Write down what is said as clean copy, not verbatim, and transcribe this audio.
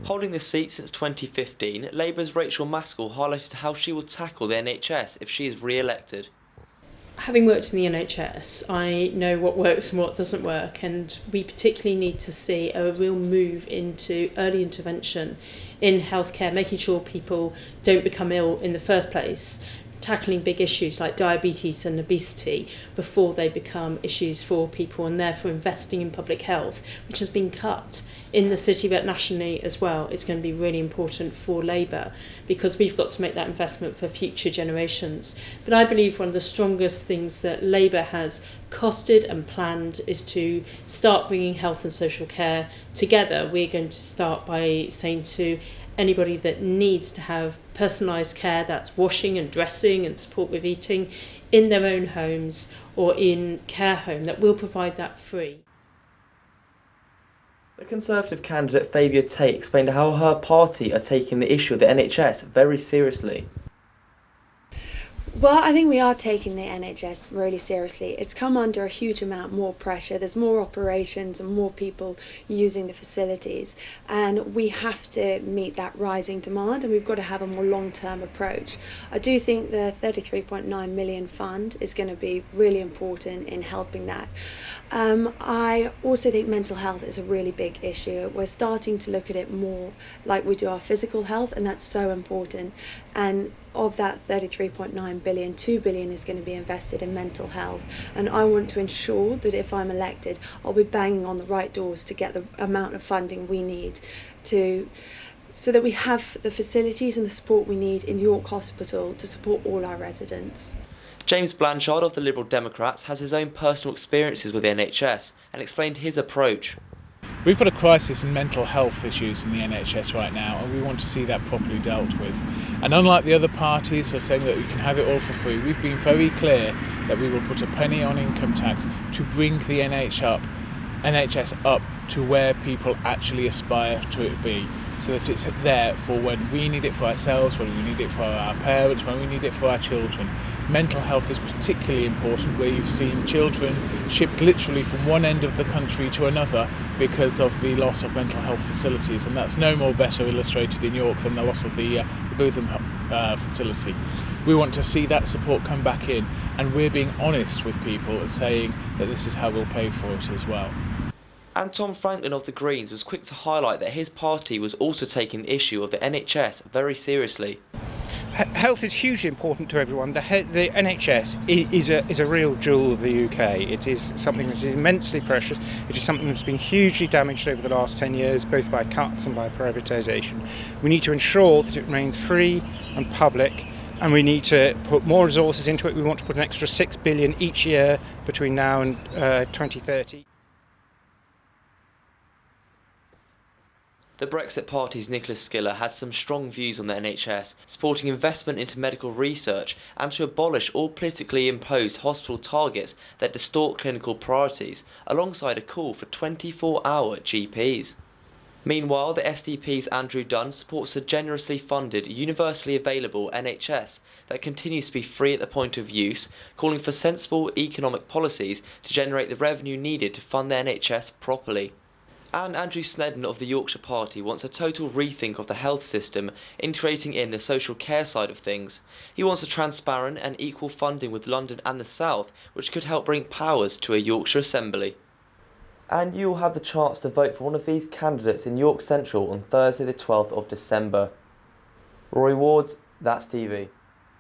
Holding this seat since 2015, Labour's Rachel Maskell highlighted how she will tackle the NHS if she is re-elected. Having worked in the NHS, I know what works and what doesn't work, and we particularly need to see a real move into early intervention in healthcare, making sure people don't become ill in the first place, tackling big issues like diabetes and obesity before they become issues for people, and therefore investing in public health, which has been cut in the city but nationally as well, is going to be really important for Labour, because we've got to make that investment for future generations. But I believe one of the strongest things that Labour has costed and planned is to start bringing health and social care together. We're going to start by saying to anybody that needs to have personalised care, that's washing and dressing and support with eating, in their own homes or in care home, that we'll provide that free. The Conservative candidate Fabia Tate explained how her party are taking the issue of the NHS very seriously. Well, I think we are taking the NHS really seriously. It's come under a huge amount more pressure. There's more operations and more people using the facilities, and we have to meet that rising demand, and we've got to have a more long-term approach. I do think the 33.9 million fund is going to be really important in helping that. I also think mental health is a really big issue. We're starting to look at it more like we do our physical health, and that's so important. And of that 33.9 billion, 2 billion is going to be invested in mental health. And I want to ensure that if I'm elected, I'll be banging on the right doors to get the amount of funding we need so that we have the facilities and the support we need in York Hospital to support all our residents. James Blanchard of the Liberal Democrats has his own personal experiences with the NHS and explained his approach. We've got a crisis in mental health issues in the NHS right now, and we want to see that properly dealt with. And unlike the other parties who are saying that we can have it all for free, we've been very clear that we will put a penny on income tax to bring the NHS up to where people actually aspire to it be, so that it's there for when we need it for ourselves, when we need it for our parents, when we need it for our children. Mental health is particularly important, where you've seen children shipped literally from one end of the country to another because of the loss of mental health facilities, and that's no more better illustrated in York than the loss of the Bootham facility. We want to see that support come back in, and we're being honest with people and saying that this is how we'll pay for it as well. And Tom Franklin of the Greens was quick to highlight that his party was also taking the issue of the NHS very seriously. Health is hugely important to everyone. The NHS is a real jewel of the UK. It is something that is immensely precious. It is something that's been hugely damaged over the last 10 years, both by cuts and by privatisation. We need to ensure that it remains free and public, and we need to put more resources into it. We want to put an extra £6 billion each year between now and 2030. The Brexit Party's Nicholas Skiller had some strong views on the NHS, supporting investment into medical research and to abolish all politically imposed hospital targets that distort clinical priorities, alongside a call for 24-hour GPs. Meanwhile, the SDP's Andrew Dunn supports a generously funded, universally available NHS that continues to be free at the point of use, calling for sensible economic policies to generate the revenue needed to fund the NHS properly. And Andrew Snedden of the Yorkshire Party wants a total rethink of the health system, integrating in the social care side of things. He wants a transparent and equal funding with London and the South, which could help bring powers to a Yorkshire Assembly. And you'll have the chance to vote for one of these candidates in York Central on Thursday the 12th of December. Rory Ward, That's TV.